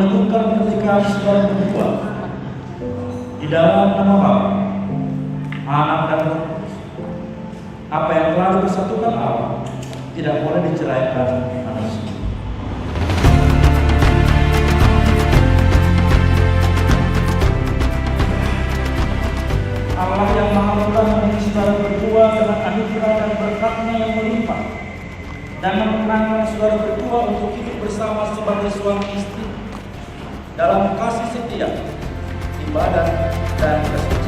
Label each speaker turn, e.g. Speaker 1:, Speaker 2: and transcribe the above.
Speaker 1: menentukan pernikahan saudara berdua di dalam nama Bapa, Anak dan Roh Kudus. Apa yang telah dipersatukan Allah tidak boleh diceraikan manusia. Allah yang Maha Murah menjadi saudara berdua dengan anugerah dan berkat-Nya yang melimpah, dan menenangkan saudara berdua untuk hidup bersama sebagai suami istri dalam kasih setia, ibadah, dan kesetiaan.